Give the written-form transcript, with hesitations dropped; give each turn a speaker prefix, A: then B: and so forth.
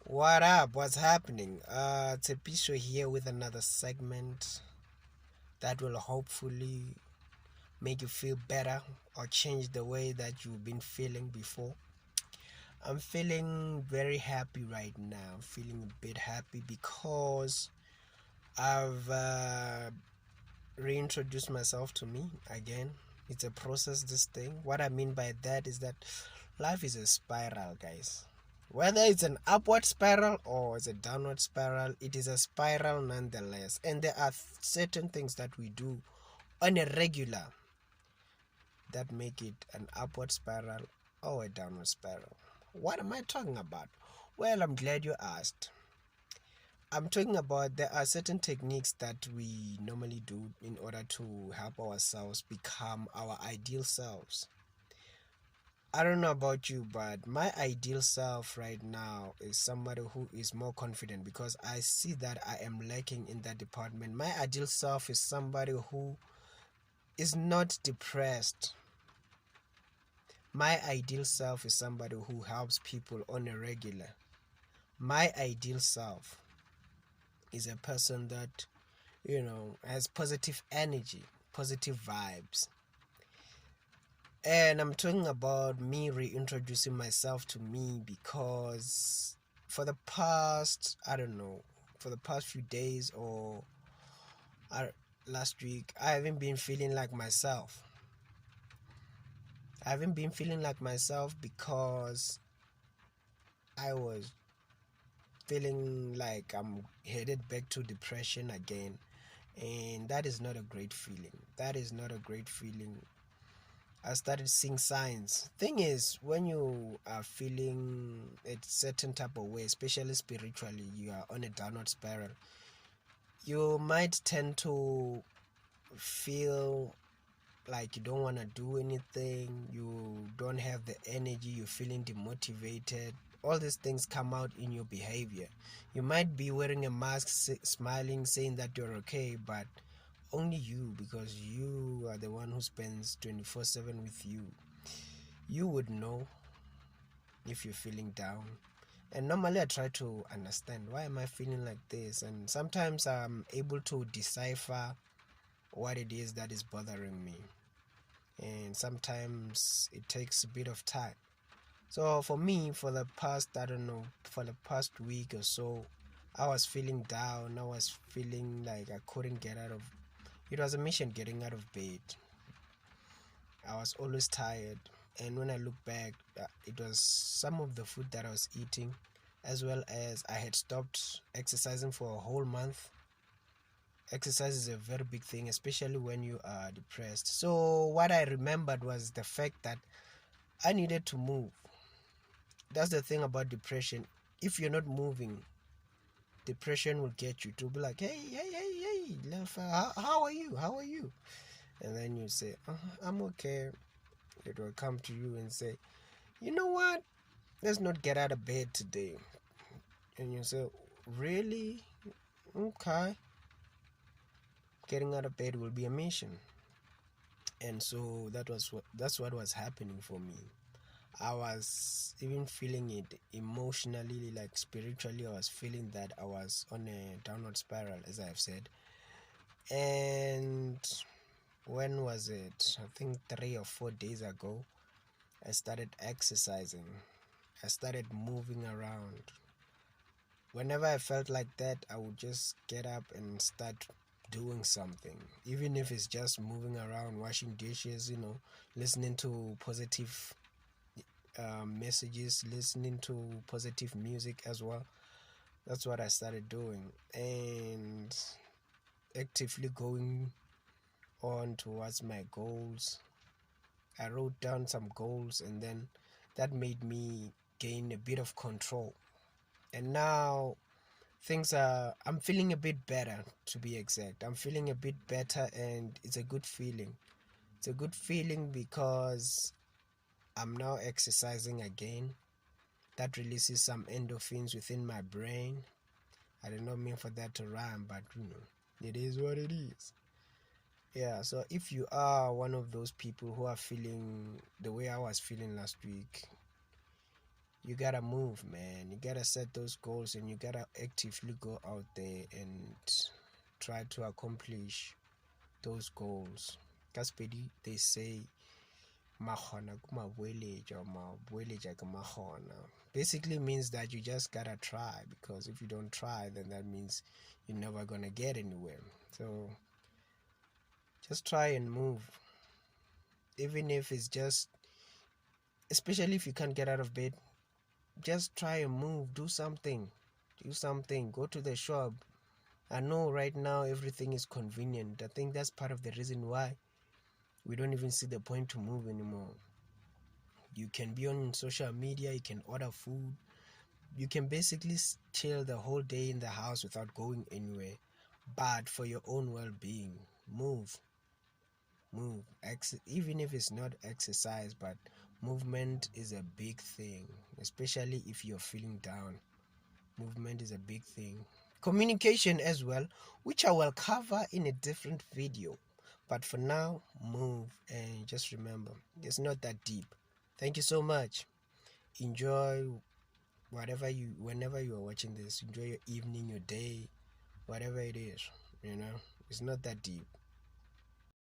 A: What up? What's happening? It's a Pisho here with another segment that will hopefully make you feel better or change the way that you've been feeling before. I'm feeling very happy right now. I'm feeling a bit happy because I've reintroduced myself to me again. It's a process, this thing. What I mean by that is that life is a spiral, guys. Whether it's an upward spiral or it's a downward spiral, it is a spiral nonetheless. And there are certain things that we do on a regular that make it an upward spiral or a downward spiral. What am I talking about? Well, I'm glad you asked. I'm talking about there are certain techniques that we normally do in order to help ourselves become our ideal selves. I don't know about you, but my ideal self right now is somebody who is more confident because I see that I am lacking in that department. My ideal self is somebody who is not depressed. My ideal self is somebody who helps people on a regular. My ideal self is a person that, has positive energy, positive vibes. And I'm talking about me reintroducing myself to me because for the past, I don't know, for the past few days or last week, I haven't been feeling like myself. I haven't been feeling like myself because I was feeling like I'm headed back to depression again. And that is not a great feeling. That is not a great feeling. I started seeing signs. Thing is, when you are feeling a certain type of way, especially spiritually, you are on a downward spiral. You might tend to feel like you don't want to do anything, you don't have the energy, you're feeling demotivated. All these things come out in your behavior. You might be wearing a mask, smiling, saying that you're okay, but only you, because you are the one who spends 24/7 with you. You would know if you're feeling down. And normally I try to understand why am I feeling like this, and sometimes I'm able to decipher what it is that is bothering me, and sometimes it takes a bit of time. So for me, for the past, I don't know, for the past week or so, I was feeling down. I was feeling like I couldn't get out of it. Was a mission getting out of bed. I was always tired, and when I look back, it was some of the food that I was eating, as well as I had stopped exercising for a whole month. Exercise is a very big thing, especially when you are depressed. So what I remembered was the fact that I needed to move. That's the thing about depression. If you're not moving, depression will get you to be like, hey, how are you? How are you? And then you say, I'm okay. It will come to you and say, you know what? Let's not get out of bed today. And you say, really? Okay. Getting out of bed will be a mission. And so that's what was happening for me. I was even feeling it emotionally, like spiritually. I was feeling that I was on a downward spiral, as I have said. And when was it? I think 3 or 4 days ago, I started exercising. I started moving around. Whenever I felt like that, I would just get up and start doing something, even if it's just moving around, washing dishes, listening to positive messages, listening to positive music as well. That's what I started doing, and actively going on towards my goals. I wrote down some goals, and then that made me gain a bit of control. And now I'm feeling a bit better, to be exact. I'm feeling a bit better, and it's a good feeling. It's a good feeling because I'm now exercising again. That releases some endorphins within my brain. I did not mean for that to rhyme, but it is what it is. Yeah, so if you are one of those people who are feeling the way I was feeling last week, you gotta move, man. You gotta set those goals, and you gotta actively go out there and try to accomplish those goals. Kaspedi, they say mahona kumabueleja or mabueleja mahona. Basically means that you just gotta try, because if you don't try, then that means you're never gonna get anywhere. So just try and move, even if it's just, especially if you can't get out of bed, just try and move. Do something, go to the shop. I know right now everything is convenient. I think that's part of the reason why we don't even see the point to move anymore. You can be on social media, you can order food, you can basically chill the whole day in the house without going anywhere. But for your own well-being, move. Even if it's not exercise, but movement is a big thing, especially if you're feeling down. Movement is a big thing. Communication as well, which I will cover in a different video. But for now, move, and just remember, it's not that deep. Thank you so much. Enjoy whenever you are watching this. Enjoy your evening, your day, whatever it is. It's not that deep.